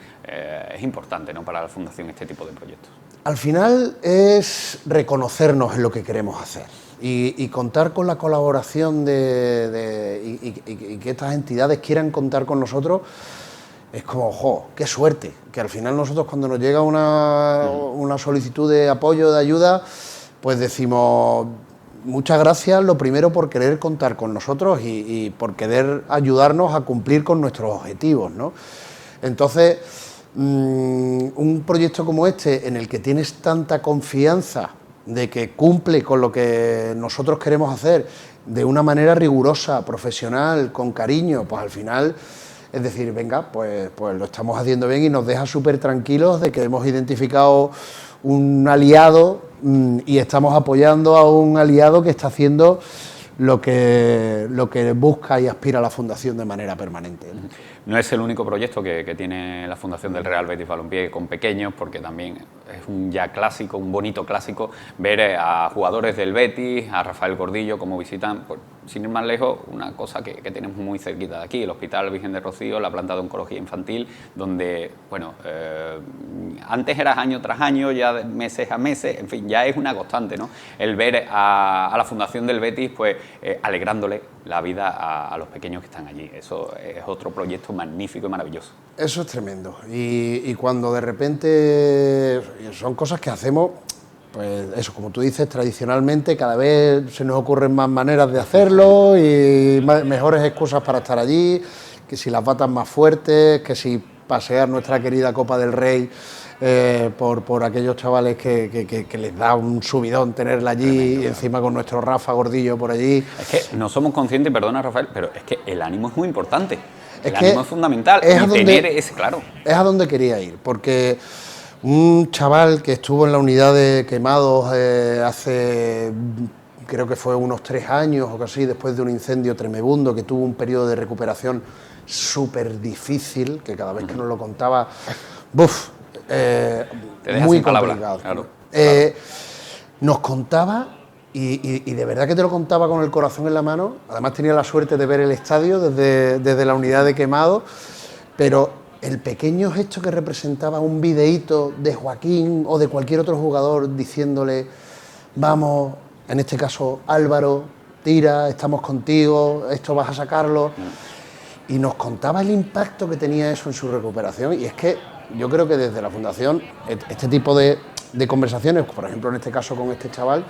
[SPEAKER 3] es importante, ¿no?, para la fundación este tipo de proyectos.
[SPEAKER 5] Al final es reconocernos en lo que queremos hacer. Y contar con la colaboración y que estas entidades quieran contar con nosotros es como, ¡jo!, qué suerte! Que al final nosotros, cuando nos llega una solicitud de apoyo, de ayuda, pues decimos muchas gracias, lo primero, por querer contar con nosotros y por querer ayudarnos a cumplir con nuestros objetivos, ¿no? Entonces, un proyecto como este, en el que tienes tanta confianza de que cumple con lo que nosotros queremos hacer de una manera rigurosa, profesional, con cariño, pues al final es decir, venga, pues lo estamos haciendo bien y nos deja súper tranquilos de que hemos identificado un aliado y estamos apoyando a un aliado que está haciendo lo que busca y aspira la Fundación de manera permanente.
[SPEAKER 3] No es el único proyecto que tiene la Fundación del Real Betis Balompié con pequeños, porque también es un ya clásico, un bonito clásico, ver a jugadores del Betis, a Rafael Gordillo, como visitan, pues, sin ir más lejos, una cosa que tenemos muy cerquita de aquí, el Hospital Virgen de Rocío, la planta de oncología infantil, donde, bueno, antes era año tras año, ya meses a meses, en fin, ya es una constante, ¿no?, el ver a la Fundación del Betis, pues, alegrándole la vida a los pequeños que están allí. Eso es otro proyecto magnífico y maravilloso.
[SPEAKER 5] Eso es tremendo. Y cuando de repente son cosas que hacemos, pues eso, como tú dices, tradicionalmente, cada vez se nos ocurren más maneras de hacerlo y mejores excusas para estar allí, que si las batas más fuertes, que si pasear nuestra querida Copa del Rey por aquellos chavales que les da un subidón tenerla allí. Tremendo, y encima con nuestro Rafa Gordillo por allí.
[SPEAKER 3] Es que no somos conscientes, perdona Rafael, pero es que el ánimo es muy importante. El ánimo es fundamental.
[SPEAKER 5] Es a donde quería ir, porque un chaval que estuvo en la unidad de quemados hace, creo que fue unos 3 años o casi, después de un incendio tremebundo, que tuvo un periodo de recuperación súper difícil, que cada vez que nos lo contaba, muy complicado. Claro. Nos contaba, y de verdad que te lo contaba con el corazón en la mano. Además tenía la suerte de ver el estadio desde la unidad de quemados, pero el pequeño gesto que representaba un videíto de Joaquín o de cualquier otro jugador diciéndole, vamos, en este caso Álvaro, tira, estamos contigo, esto vas a sacarlo. Y nos contaba el impacto que tenía eso en su recuperación. Y es que yo creo que desde la Fundación este tipo de conversaciones, por ejemplo en este caso con este chaval,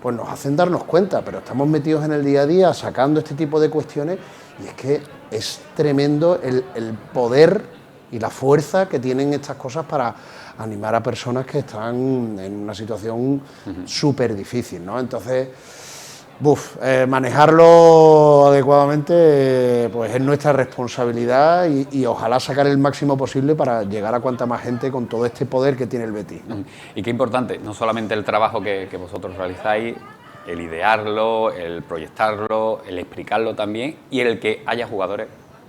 [SPEAKER 5] pues nos hacen darnos cuenta, pero estamos metidos en el día a día sacando este tipo de cuestiones, y es que es tremendo el poder y la fuerza que tienen estas cosas para animar a personas que están en una situación súper difícil, ¿no? Entonces, manejarlo adecuadamente pues es nuestra responsabilidad y ojalá sacar el máximo posible para llegar a cuanta más gente con todo este poder que tiene el Betis, ¿no?
[SPEAKER 3] Y qué importante, no solamente el trabajo que vosotros realizáis, el idearlo, el proyectarlo, el explicarlo también, y el que haya jugadores,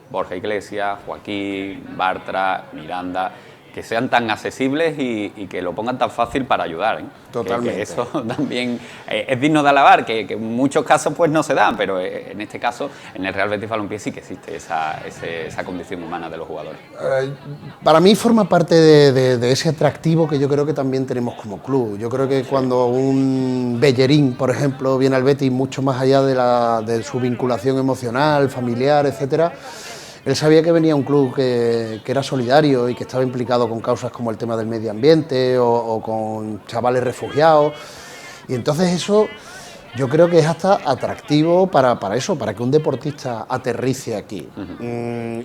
[SPEAKER 3] Borja Iglesias, Joaquín, Bartra, Miranda, que sean tan accesibles y que lo pongan tan fácil para ayudar, ¿eh?
[SPEAKER 5] Totalmente.
[SPEAKER 3] Que eso también es digno de alabar, que en muchos casos pues no se dan, pero en este caso, en el Real Betis Balompié sí que existe esa condición humana de los jugadores.
[SPEAKER 5] Para mí forma parte de ese atractivo que yo creo que también tenemos como club. Yo creo que cuando un Bellerín, por ejemplo, viene al Betis, mucho más allá de su vinculación emocional, familiar, etcétera, él sabía que venía a un club que era solidario y que estaba implicado con causas como el tema del medio ambiente o con chavales refugiados. Y entonces eso yo creo que es hasta atractivo para eso, para que un deportista aterrice aquí.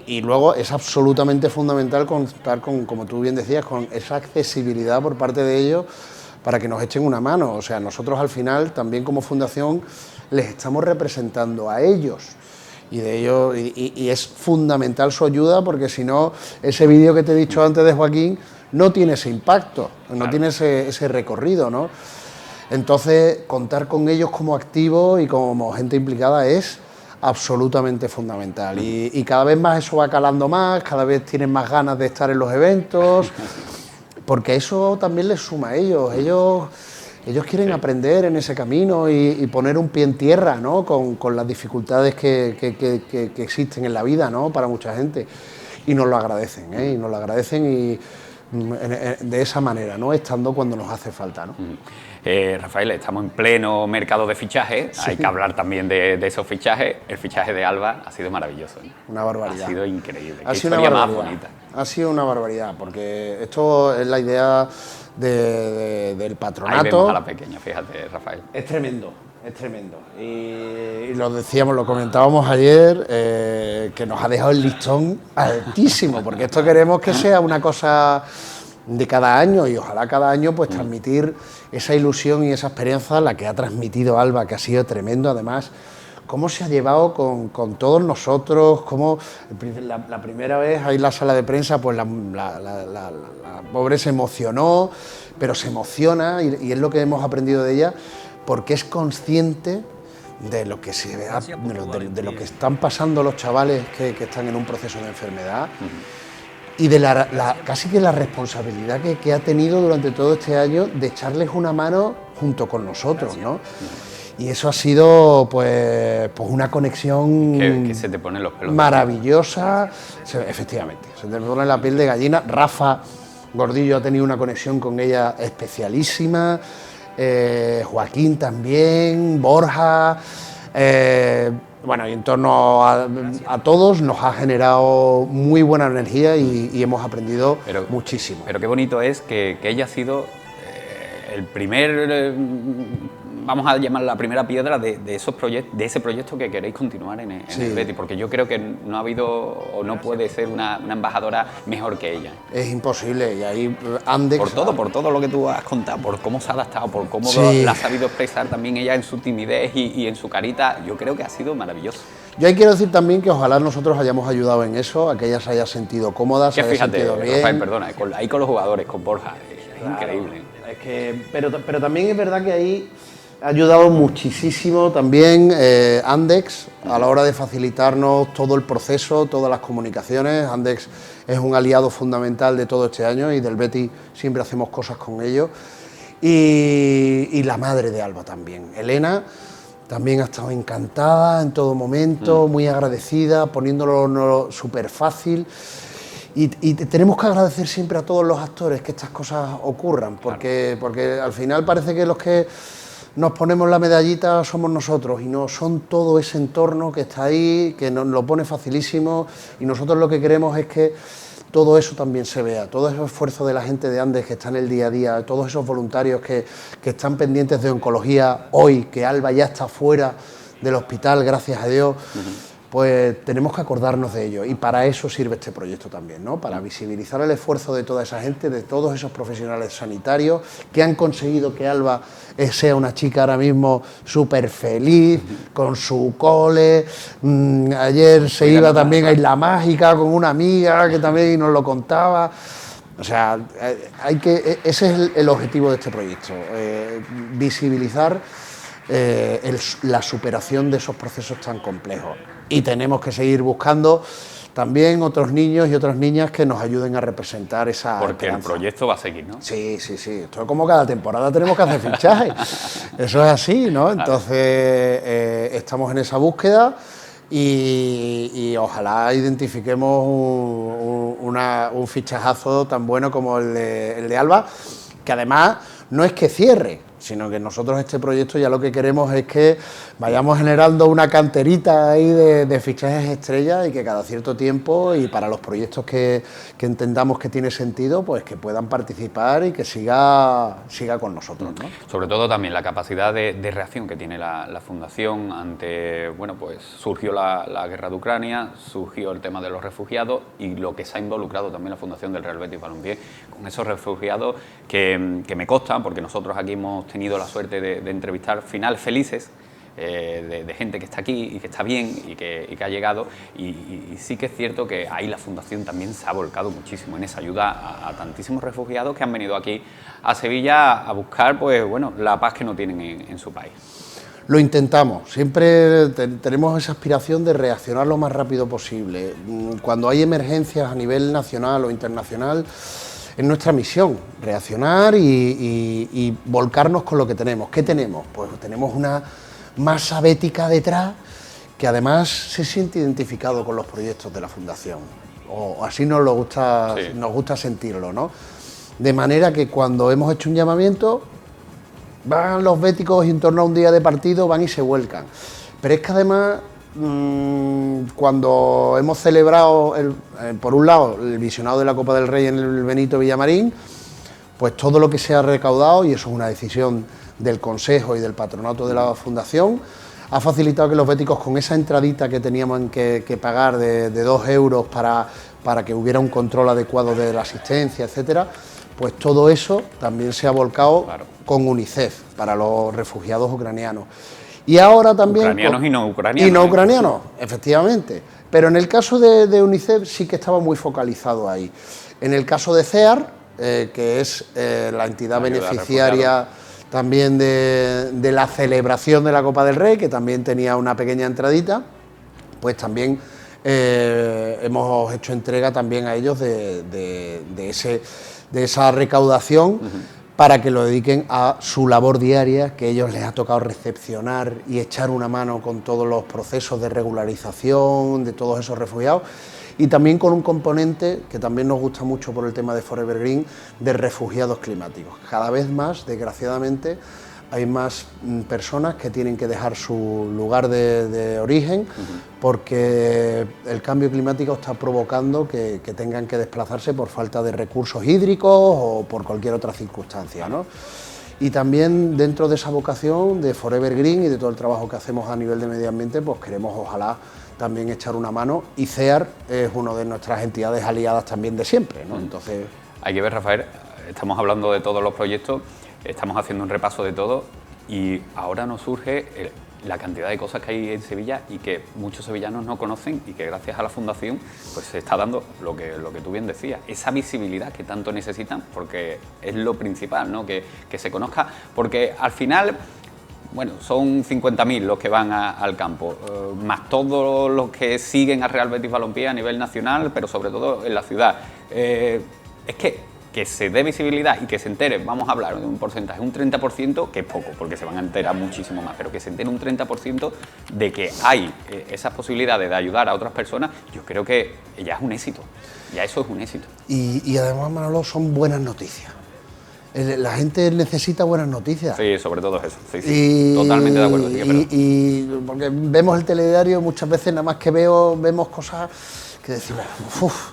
[SPEAKER 5] Y luego es absolutamente fundamental contar con, como tú bien decías, con esa accesibilidad por parte de ellos para que nos echen una mano. O sea, nosotros al final también como fundación les estamos representando a ellos. y de ello y es fundamental su ayuda, porque si no, ese vídeo que te he dicho antes de Joaquín no tiene ese impacto, no tiene ese recorrido, ¿no? Entonces, contar con ellos como activos y como gente implicada es absolutamente fundamental, y cada vez más eso va calando más, cada vez tienen más ganas de estar en los eventos, porque eso también les suma a ellos. Ellos quieren aprender en ese camino y poner un pie en tierra, ¿no? Con las dificultades que existen en la vida, ¿no? Para mucha gente, y nos lo agradecen, ¿eh? Y nos lo agradecen y de esa manera, ¿no? Estando cuando nos hace falta, ¿no?
[SPEAKER 3] Rafael, estamos en pleno mercado de fichajes, hay que hablar también de esos fichajes. El fichaje de Alba ha sido maravilloso, ¿no?
[SPEAKER 5] Una barbaridad.
[SPEAKER 3] Ha sido increíble.
[SPEAKER 5] Ha
[SPEAKER 3] Qué
[SPEAKER 5] sido
[SPEAKER 3] historia
[SPEAKER 5] una
[SPEAKER 3] más
[SPEAKER 5] barbaridad.
[SPEAKER 3] bonita.
[SPEAKER 5] Ha sido una barbaridad, porque esto es la idea del patronato.
[SPEAKER 3] Ahí vemos a la pequeña, fíjate, Rafael.
[SPEAKER 5] Es tremendo, es tremendo. Y lo decíamos, lo comentábamos ayer, que nos ha dejado el listón altísimo, porque esto queremos que sea una cosa de cada año, y ojalá cada año pues transmitir esa ilusión y esa experiencia, la que ha transmitido Alba, que ha sido tremendo. Además, cómo se ha llevado con todos nosotros, cómo la primera vez ahí en la sala de prensa, pues la pobre se emocionó, pero se emociona, y es lo que hemos aprendido de ella, porque es consciente de lo que se vea, de lo que están pasando los chavales que están en un proceso de enfermedad, y de casi que la responsabilidad que ha tenido durante todo este año de echarles una mano junto con nosotros, ¿no? Y eso ha sido pues una conexión
[SPEAKER 3] que se te ponen los pelos
[SPEAKER 5] maravillosa, efectivamente, se te pone la piel de gallina. Rafa Gordillo ha tenido una conexión con ella especialísima, Joaquín también, Borja, bueno, y en torno a todos nos ha generado muy buena energía, y hemos aprendido muchísimo.
[SPEAKER 3] Pero qué bonito es que ella ha sido el primer, vamos a llamar la primera piedra de ese proyecto que queréis continuar en el Betis, porque yo creo que no ha habido o no puede ser una embajadora mejor que ella.
[SPEAKER 5] Es imposible, y ahí Andex...
[SPEAKER 3] Por todo lo que tú has contado, por cómo se ha adaptado, por cómo la ha sabido expresar también ella en su timidez y en su carita, yo creo que ha sido maravilloso.
[SPEAKER 5] Yo ahí quiero decir también que ojalá nosotros hayamos ayudado en eso, a que ella se haya sentido cómoda, se haya sentido bien.
[SPEAKER 3] Rafael, perdona, ahí con los jugadores, con Borja, es increíble.
[SPEAKER 5] Es que, pero también es verdad que ahí ha ayudado muchísimo también Andex a la hora de facilitarnos todo el proceso, todas las comunicaciones. Andex es un aliado fundamental de todo este año, y del Betis siempre hacemos cosas con ellos. Y la madre de Alba también, Elena, también ha estado encantada en todo momento, muy agradecida, poniéndolo súper fácil. Y tenemos que agradecer siempre a todos los actores que estas cosas ocurran, porque al final parece que los que nos ponemos la medallita somos nosotros, y no, son todo ese entorno que está ahí, que nos lo pone facilísimo, y nosotros lo que queremos es que todo eso también se vea, todo ese esfuerzo de la gente de Andes que está en el día a día, todos esos voluntarios que están pendientes de oncología hoy, que Alba ya está fuera del hospital, gracias a Dios. Pues tenemos que acordarnos de ello, y para eso sirve este proyecto también, ¿no? Para visibilizar el esfuerzo de toda esa gente, de todos esos profesionales sanitarios que han conseguido que Alba sea una chica ahora mismo súper feliz, con su cole. Ayer se iba también a Isla Mágica con una amiga que también nos lo contaba. O sea, ese es el objetivo de este proyecto, visibilizar la superación de esos procesos tan complejos. Y tenemos que seguir buscando también otros niños y otras niñas que nos ayuden a representar esa
[SPEAKER 3] Porque
[SPEAKER 5] esperanza.
[SPEAKER 3] el proyecto va a seguir, ¿no?
[SPEAKER 5] Sí. Esto es como cada temporada tenemos que hacer fichajes. Eso es así, ¿no? Entonces, estamos en esa búsqueda, y ojalá identifiquemos un fichajazo tan bueno como el de Alba, que además no es que cierre, sino que nosotros este proyecto ya lo que queremos es que vayamos generando una canterita ahí de fichajes estrellas, y que cada cierto tiempo, y para los proyectos que entendamos que tiene sentido, pues que puedan participar y que siga con nosotros, ¿no?
[SPEAKER 3] Sobre todo también la capacidad de reacción que tiene la Fundación ante, bueno, pues surgió la guerra de Ucrania, surgió el tema de los refugiados, y lo que se ha involucrado también la Fundación del Real Betis Balompié con esos refugiados que me consta, porque nosotros aquí hemos tenido la suerte de entrevistar finales felices de gente que está aquí y que está bien y que ha llegado, y sí que es cierto que ahí la Fundación también se ha volcado muchísimo en esa ayuda a tantísimos refugiados que han venido aquí a Sevilla a buscar, pues bueno, la paz que no tienen en su país.
[SPEAKER 5] Lo intentamos, siempre tenemos esa aspiración de reaccionar lo más rápido posible. Cuando hay emergencias a nivel nacional o internacional, es nuestra misión reaccionar y volcarnos con lo que tenemos. ¿Qué tenemos? Pues tenemos una masa bética detrás que además se siente identificado con los proyectos de la Fundación, o así nos gusta sentirlo, ¿no? De manera que cuando hemos hecho un llamamiento, van los béticos y en torno a un día de partido van y se vuelcan. Pero es que además, cuando hemos celebrado, por un lado, el visionado de la Copa del Rey en el Benito Villamarín, pues todo lo que se ha recaudado, y eso es una decisión del Consejo y del Patronato de la Fundación, ha facilitado que los béticos, con esa entradita que teníamos que pagar de 2 euros para que hubiera un control adecuado de la asistencia, etcétera, pues todo eso también se ha volcado con UNICEF para los refugiados ucranianos. Y ahora también...
[SPEAKER 3] Ucranianos y no ucranianos.
[SPEAKER 5] Y no ucranianos, efectivamente. Pero en el caso de UNICEF sí que estaba muy focalizado ahí. En el caso de CEAR, que es la entidad beneficiaria también de la celebración de la Copa del Rey, que también tenía una pequeña entradita, pues también hemos hecho entrega también a ellos de esa recaudación para que lo dediquen a su labor diaria, que a ellos les ha tocado recepcionar y echar una mano con todos los procesos de regularización de todos esos refugiados, y también con un componente que también nos gusta mucho por el tema de Forever Green, de refugiados climáticos. Cada vez más, desgraciadamente, hay más personas que tienen que dejar su lugar de origen porque el cambio climático está provocando que tengan que desplazarse por falta de recursos hídricos o por cualquier otra circunstancia, ¿no? Y también dentro de esa vocación de Forever Green y de todo el trabajo que hacemos a nivel de medio ambiente, pues queremos ojalá también echar una mano, y CEAR es una de nuestras entidades aliadas también de siempre, ¿no? Entonces...
[SPEAKER 3] Hay que ver, Rafael, estamos hablando de todos los proyectos, estamos haciendo un repaso de todo, y ahora nos surge la cantidad de cosas que hay en Sevilla y que muchos sevillanos no conocen, y que gracias a la Fundación pues se está dando lo que tú bien decías, esa visibilidad que tanto necesitan, porque es lo principal, ¿no? Que se conozca, porque al final... Bueno, son 50.000 los que van al campo, más todos los que siguen a Real Betis Balompié a nivel nacional, pero sobre todo en la ciudad. Es que se dé visibilidad y que se entere, vamos a hablar de un porcentaje, un 30%, que es poco, porque se van a enterar muchísimo más, pero que se entere un 30% de que hay esas posibilidades de ayudar a otras personas, yo creo que ya es un éxito, ya eso es un éxito.
[SPEAKER 5] Y además, Manolo, son buenas noticias. La gente necesita buenas noticias.
[SPEAKER 3] Sí, sobre todo eso. Sí, totalmente de acuerdo.
[SPEAKER 5] Y porque vemos el telediario, muchas veces nada más que vemos cosas que decimos, uff,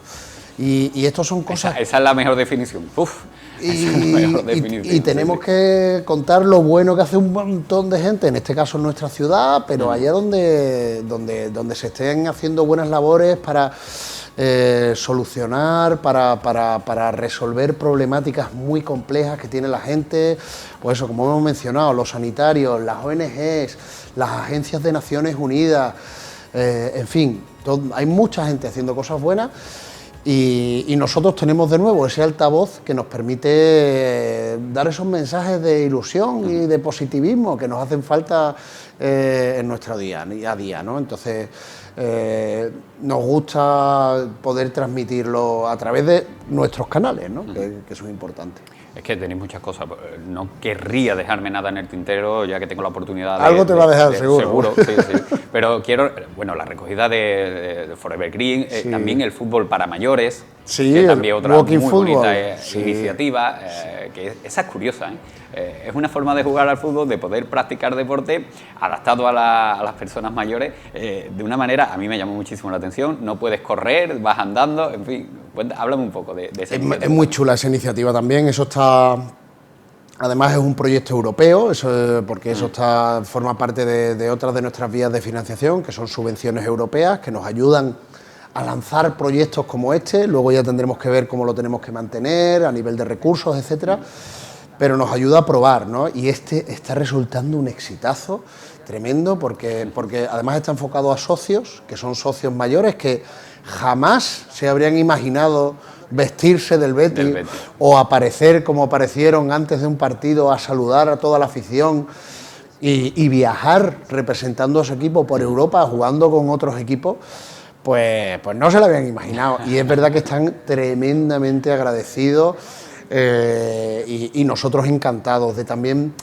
[SPEAKER 5] y estos son cosas...
[SPEAKER 3] Esa es la mejor definición, uff.
[SPEAKER 5] Y tenemos que contar lo bueno que hace un montón de gente, en este caso en nuestra ciudad, pero allá donde se estén haciendo buenas labores para... solucionar, para resolver problemáticas muy complejas que tiene la gente, pues eso, como hemos mencionado, los sanitarios, las ONGs, las agencias de Naciones Unidas, en fin, hay mucha gente haciendo cosas buenas, y nosotros tenemos de nuevo ese altavoz que nos permite dar esos mensajes de ilusión y de positivismo que nos hacen falta en nuestro día a día, ¿no? Entonces nos gusta poder transmitirlo a través de nuestros canales, ¿no? Que son importantes.
[SPEAKER 3] Es que tenéis muchas cosas. No querría dejarme nada en el tintero, ya que tengo la oportunidad de...
[SPEAKER 5] Algo te va a dejar, seguro.
[SPEAKER 3] Seguro, sí. Pero quiero... Bueno, la recogida de Forever Green,
[SPEAKER 5] sí.
[SPEAKER 3] También el fútbol para mayores,
[SPEAKER 5] sí,
[SPEAKER 3] que también otra muy bonita
[SPEAKER 5] sí.
[SPEAKER 3] iniciativa, que esa es curiosa, es una forma de jugar al fútbol, de poder practicar deporte adaptado a las personas mayores de una manera, a mí me llamó muchísimo la atención. No puedes correr, vas andando, en fin, háblame un poco de esa iniciativa.
[SPEAKER 5] Es muy chula esa iniciativa también, eso está... Además es un proyecto europeo, porque eso forma parte de otras de nuestras vías de financiación, que son subvenciones europeas, que nos ayudan a lanzar proyectos como este. Luego ya tendremos que ver cómo lo tenemos que mantener a nivel de recursos, etcétera. pero nos ayuda a probar, ¿no? Y este está resultando un exitazo tremendo porque además está enfocado a socios, que son socios mayores que jamás se habrían imaginado vestirse del Betis o aparecer como aparecieron antes de un partido a saludar a toda la afición y viajar representando a su equipo por Europa, jugando con otros equipos, pues no se lo habían imaginado. Y es verdad que están tremendamente agradecidos y nosotros encantados de también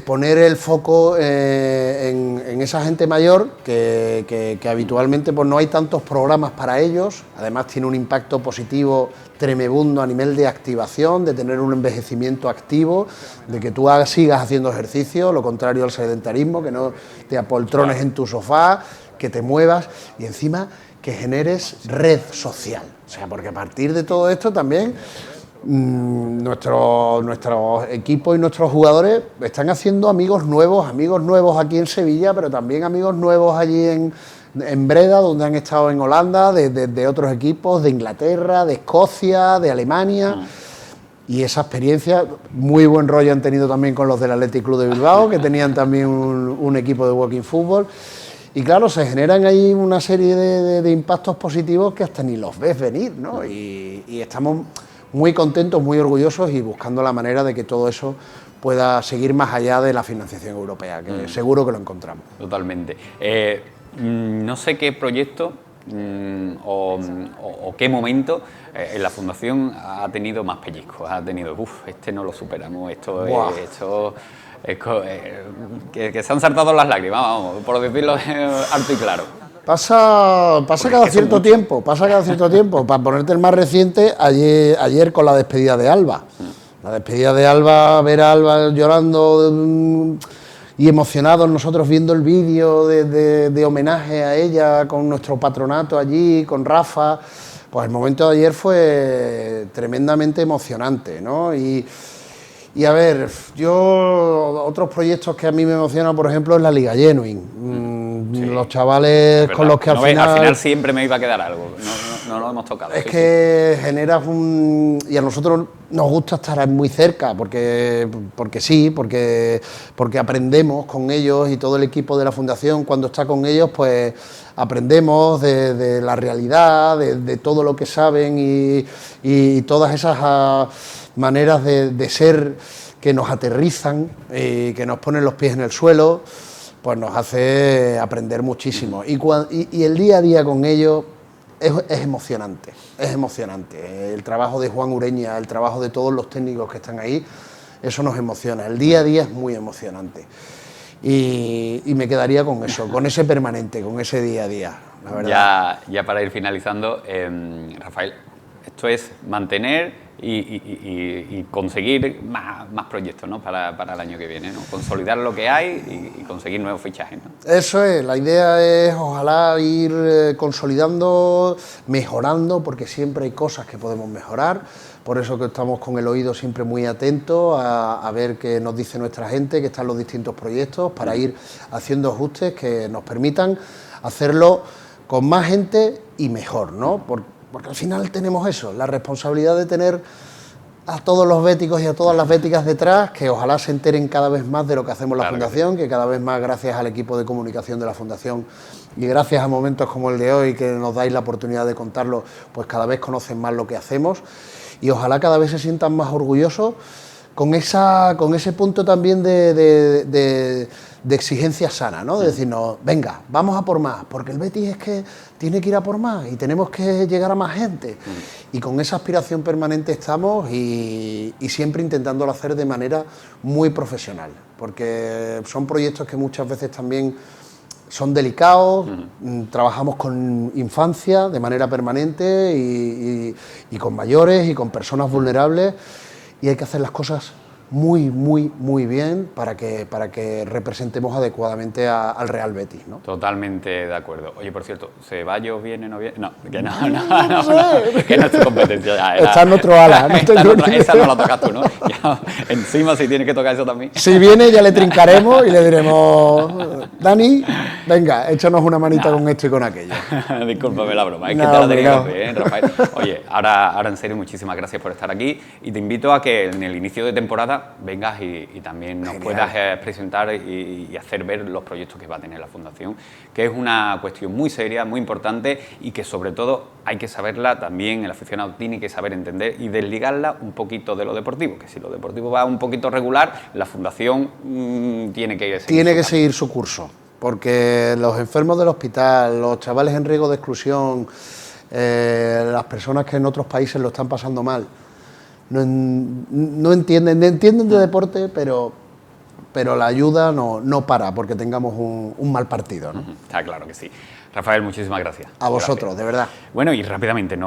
[SPEAKER 5] poner el foco en esa gente mayor que habitualmente pues no hay tantos programas para ellos, además tiene un impacto positivo tremebundo a nivel de activación, de tener un envejecimiento activo, de que tú sigas haciendo ejercicio, lo contrario al sedentarismo, que no te apoltrones en tu sofá, que te muevas y encima que generes red social, o sea, porque a partir de todo esto también nuestros equipos y nuestros jugadores están haciendo amigos nuevos aquí en Sevilla, pero también amigos nuevos allí en Breda, donde han estado en Holanda, de otros equipos, de Inglaterra, de Escocia, de Alemania. Y esa experiencia, muy buen rollo han tenido también con los del Athletic Club de Bilbao, que tenían también un equipo de walking fútbol. Y claro, se generan ahí una serie de impactos positivos que hasta ni los ves venir, ¿no? Y estamos muy contentos, muy orgullosos y buscando la manera de que todo eso pueda seguir más allá de la financiación europea, que seguro que lo encontramos.
[SPEAKER 3] Totalmente. No sé qué proyecto o qué momento en la Fundación ha tenido más pellizcos, ha tenido, este no lo superamos, que se han saltado las lágrimas, vamos, por decirlo alto y claro.
[SPEAKER 5] Pasa cada cierto tiempo, Para ponerte el más reciente, ayer con la despedida de Alba. La despedida de Alba, ver a Alba llorando y emocionados nosotros viendo el vídeo de homenaje a ella con nuestro patronato allí, con Rafa, pues el momento de ayer fue tremendamente emocionante, ¿no? Y a ver, otros proyectos que a mí me emocionan, por ejemplo, es la Liga Genuine. Los chavales con los que al final
[SPEAKER 3] siempre me iba a quedar algo, no lo hemos tocado.
[SPEAKER 5] Es que generas y a nosotros nos gusta estar muy cerca, porque aprendemos con ellos y todo el equipo de la Fundación, cuando está con ellos, pues aprendemos de la realidad, de todo lo que saben y todas esas maneras de ser que nos aterrizan y que nos ponen los pies en el suelo, pues nos hace aprender muchísimo. Y el día a día con ellos es emocionante, El trabajo de Juan Ureña, el trabajo de todos los técnicos que están ahí, eso nos emociona. El día a día es muy emocionante. Y me quedaría con eso, con ese permanente, con ese día a día, la verdad.
[SPEAKER 3] Ya para ir finalizando, Rafael, esto es mantener y conseguir más proyectos, ¿no? para el año que viene, ¿no? Consolidar lo que hay y conseguir nuevos fichajes, ¿no?
[SPEAKER 5] Eso es, la idea es ojalá ir consolidando, mejorando, porque siempre hay cosas que podemos mejorar, por eso que estamos con el oído siempre muy atentos a ver qué nos dice nuestra gente, que están los distintos proyectos, para ir haciendo ajustes que nos permitan hacerlo con más gente y mejor, ¿no? Porque al final tenemos eso, la responsabilidad de tener a todos los béticos y a todas las béticas detrás, que ojalá se enteren cada vez más de lo que hacemos la Fundación, que cada vez más gracias al equipo de comunicación de la Fundación y gracias a momentos como el de hoy, que nos dais la oportunidad de contarlo, pues cada vez conocen más lo que hacemos y ojalá cada vez se sientan más orgullosos con ese punto también de exigencia sana, ¿no? De decirnos, venga, vamos a por más, porque el Betis es que tiene que ir a por más y tenemos que llegar a más gente. Y con esa aspiración permanente estamos y siempre intentándolo hacer de manera muy profesional, porque son proyectos que muchas veces también son delicados, trabajamos con infancia de manera permanente y con mayores y con personas vulnerables, y hay que hacer las cosas muy bien para que representemos adecuadamente al Real Betis, ¿no?
[SPEAKER 3] Totalmente de acuerdo. Oye, por cierto, ¿Ceballos viene o no viene? No, que no, que no es tu competencia. Ya,
[SPEAKER 5] está en otro ala.
[SPEAKER 3] Esa no la tocas tú, ¿no? Ya, encima, si tienes que tocar eso también.
[SPEAKER 5] Si viene, ya le trincaremos y le diremos, Dani, venga, échanos una manita con esto y con aquello.
[SPEAKER 3] Discúlpame la broma, es que te la tenía que hacer, Rafael. Oye, ahora en serio, muchísimas gracias por estar aquí y te invito a que en el inicio de temporada vengas y también nos puedas presentar y hacer ver los proyectos que va a tener la Fundación, que es una cuestión muy seria, muy importante y que sobre todo hay que saberla también, el aficionado tiene que saber entender y desligarla un poquito de lo deportivo, que si lo deportivo va un poquito regular, la Fundación tiene que seguir
[SPEAKER 5] su curso, porque los enfermos del hospital, los chavales en riesgo de exclusión, las personas que en otros países lo están pasando mal, no entienden de deporte, pero la ayuda no para porque tengamos un mal partido, ¿no?
[SPEAKER 3] Está claro que sí. Rafael, muchísimas gracias.
[SPEAKER 5] A vosotros, de verdad.
[SPEAKER 3] Bueno, y rápidamente,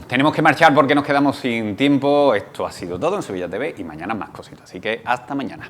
[SPEAKER 3] tenemos que marchar porque nos quedamos sin tiempo. Esto ha sido todo en Sevilla TV y mañana más cositas. Así que hasta mañana.